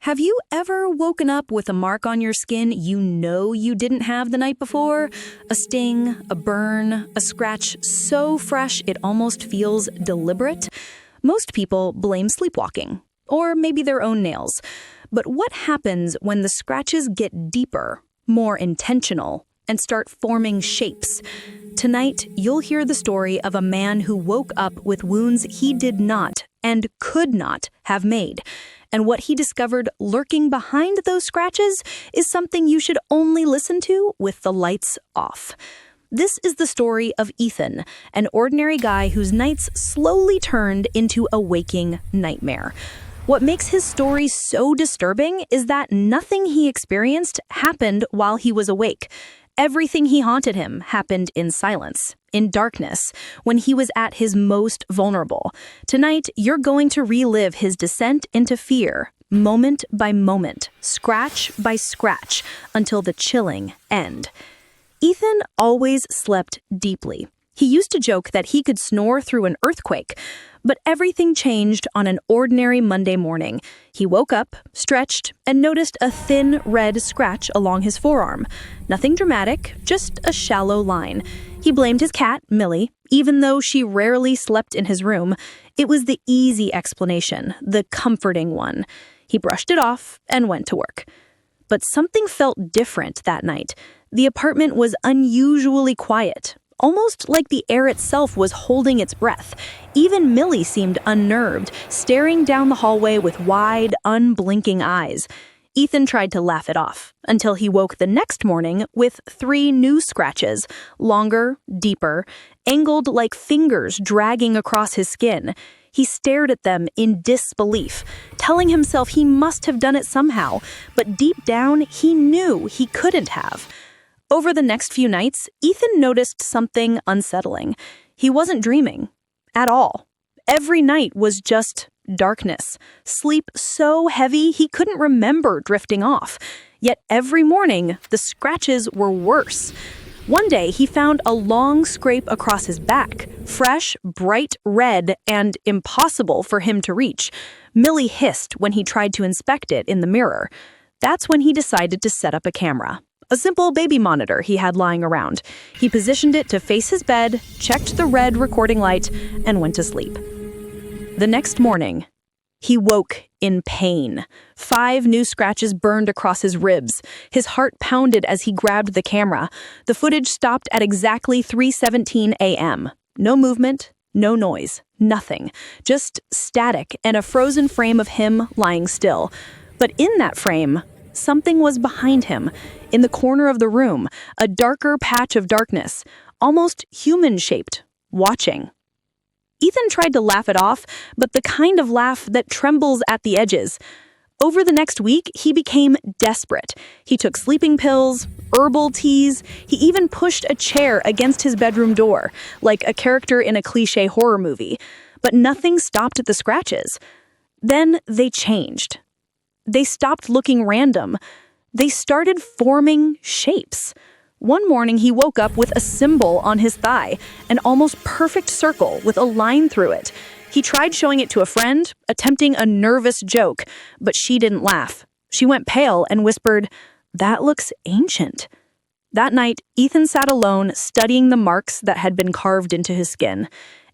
Have you ever woken up with a mark on your skin you know you didn't have the night before? A sting, a burn, a scratch so fresh it almost feels deliberate? Most people blame sleepwalking, or maybe their own nails. But what happens when the scratches get deeper, more intentional, and start forming shapes? Tonight, you'll hear the story of a man who woke up with wounds he did not and could not have made. And what he discovered lurking behind those scratches is something you should only listen to with the lights off. This is the story of Ethan, an ordinary guy whose nights slowly turned into a waking nightmare. What makes his story so disturbing is that nothing he experienced happened while he was awake. Everything he haunted him happened in silence, in darkness, when he was at his most vulnerable. Tonight, you're going to relive his descent into fear, moment by moment, scratch by scratch, until the chilling end. Ethan always slept deeply. He used to joke that he could snore through an earthquake. But everything changed on an ordinary Monday morning. He woke up, stretched, and noticed a thin red scratch along his forearm. Nothing dramatic, just a shallow line. He blamed his cat, Millie, even though she rarely slept in his room. It was the easy explanation, the comforting one. He brushed it off and went to work. But something felt different that night. The apartment was unusually quiet. Almost like the air itself was holding its breath. Even Millie seemed unnerved, staring down the hallway with wide, unblinking eyes. Ethan tried to laugh it off, until he woke the next morning with 3 new scratches, longer, deeper, angled like fingers dragging across his skin. He stared at them in disbelief, telling himself he must have done it somehow, but deep down he knew he couldn't have. Over the next few nights, Ethan noticed something unsettling. He wasn't dreaming at all. Every night was just darkness, sleep so heavy he couldn't remember drifting off. Yet every morning, the scratches were worse. One day, he found a long scrape across his back, fresh, bright red, and impossible for him to reach. Millie hissed when he tried to inspect it in the mirror. That's when he decided to set up a camera. A simple baby monitor he had lying around. He positioned it to face his bed, checked the red recording light, and went to sleep. The next morning, he woke in pain. 5 new scratches burned across his ribs. His heart pounded as he grabbed the camera. The footage stopped at exactly 3:17 a.m. No movement, no noise, nothing. Just static and a frozen frame of him lying still. But in that frame, something was behind him, in the corner of the room, a darker patch of darkness, almost human-shaped, watching. Ethan tried to laugh it off, but the kind of laugh that trembles at the edges. Over the next week, he became desperate. He took sleeping pills, herbal teas, he even pushed a chair against his bedroom door, like a character in a cliché horror movie. But nothing stopped the scratches. Then they changed. They stopped looking random. They started forming shapes. One morning, he woke up with a symbol on his thigh, an almost perfect circle with a line through it. He tried showing it to a friend, attempting a nervous joke, but she didn't laugh. She went pale and whispered, "That looks ancient." That night, Ethan sat alone, studying the marks that had been carved into his skin.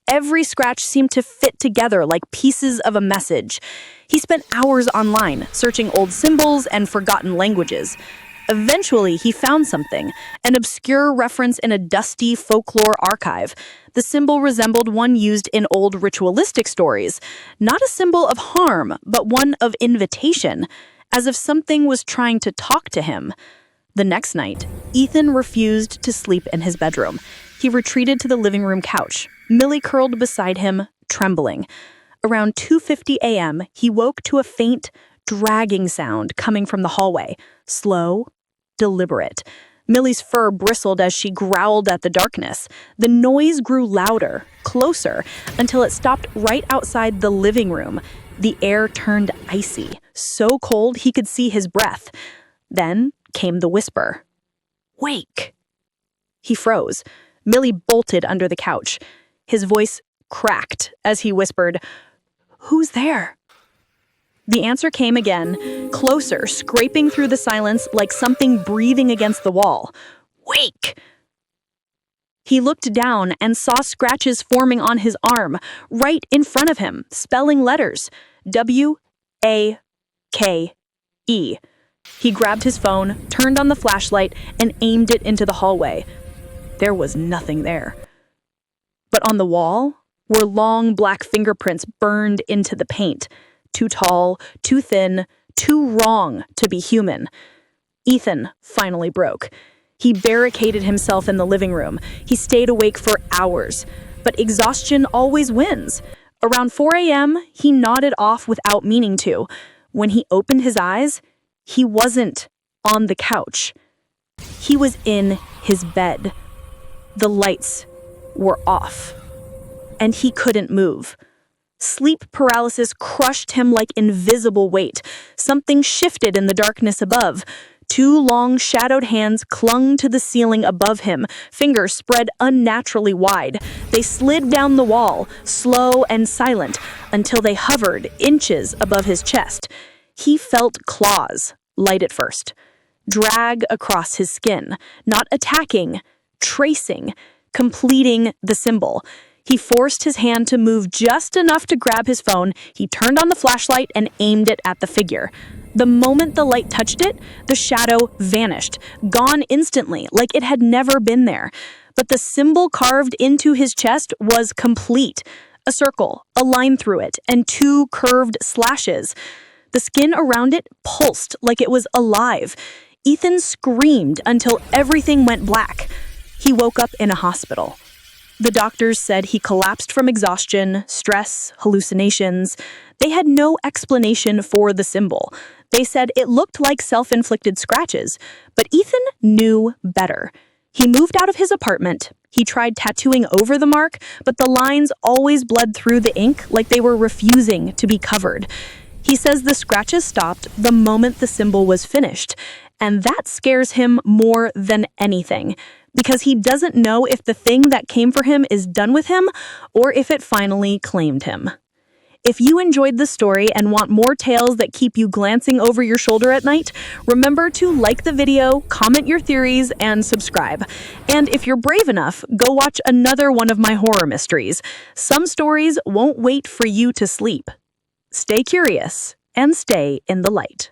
Every scratch seemed to fit together like pieces of a message. He spent hours online, searching old symbols and forgotten languages. Eventually, he found something, an obscure reference in a dusty folklore archive. The symbol resembled one used in old ritualistic stories. Not a symbol of harm, but one of invitation, as if something was trying to talk to him. The next night, Ethan refused to sleep in his bedroom. He retreated to the living room couch. Millie curled beside him, trembling. Around 2:50 a.m., he woke to a faint, dragging sound coming from the hallway. Slow, deliberate. Millie's fur bristled as she growled at the darkness. The noise grew louder, closer, until it stopped right outside the living room. The air turned icy, so cold he could see his breath. Then came the whisper. "Wake!" He froze. Millie bolted under the couch. His voice cracked as he whispered, "Who's there?" The answer came again, closer, scraping through the silence like something breathing against the wall. "Wake!" He looked down and saw scratches forming on his arm, right in front of him, spelling letters. W-A-K-E. He grabbed his phone, turned on the flashlight, and aimed it into the hallway. There was nothing there. But on the wall were long black fingerprints burned into the paint. Too tall, too thin, too wrong to be human. Ethan finally broke. He barricaded himself in the living room. He stayed awake for hours. But exhaustion always wins. Around 4 a.m., he nodded off without meaning to. When he opened his eyes, he wasn't on the couch. He was in his bed. The lights were off. And he couldn't move. Sleep paralysis crushed him like invisible weight. Something shifted in the darkness above. Two long, shadowed hands clung to the ceiling above him, fingers spread unnaturally wide. They slid down the wall, slow and silent, until they hovered inches above his chest. He felt claws, light at first, drag across his skin, not attacking, tracing, completing the symbol. He forced his hand to move just enough to grab his phone. He turned on the flashlight and aimed it at the figure. The moment the light touched it, the shadow vanished, gone instantly, like it had never been there. But the symbol carved into his chest was complete. A circle, a line through it, and two curved slashes. The skin around it pulsed like it was alive. Ethan screamed until everything went black. He woke up in a hospital. The doctors said he collapsed from exhaustion, stress, hallucinations. They had no explanation for the symbol. They said it looked like self-inflicted scratches, but Ethan knew better. He moved out of his apartment. He tried tattooing over the mark, but the lines always bled through the ink like they were refusing to be covered. He says the scratches stopped the moment the symbol was finished, and that scares him more than anything, because he doesn't know if the thing that came for him is done with him or if it finally claimed him. If you enjoyed this story and want more tales that keep you glancing over your shoulder at night, remember to like the video, comment your theories, and subscribe. And if you're brave enough, go watch another one of my horror mysteries. Some stories won't wait for you to sleep. Stay curious and stay in the light.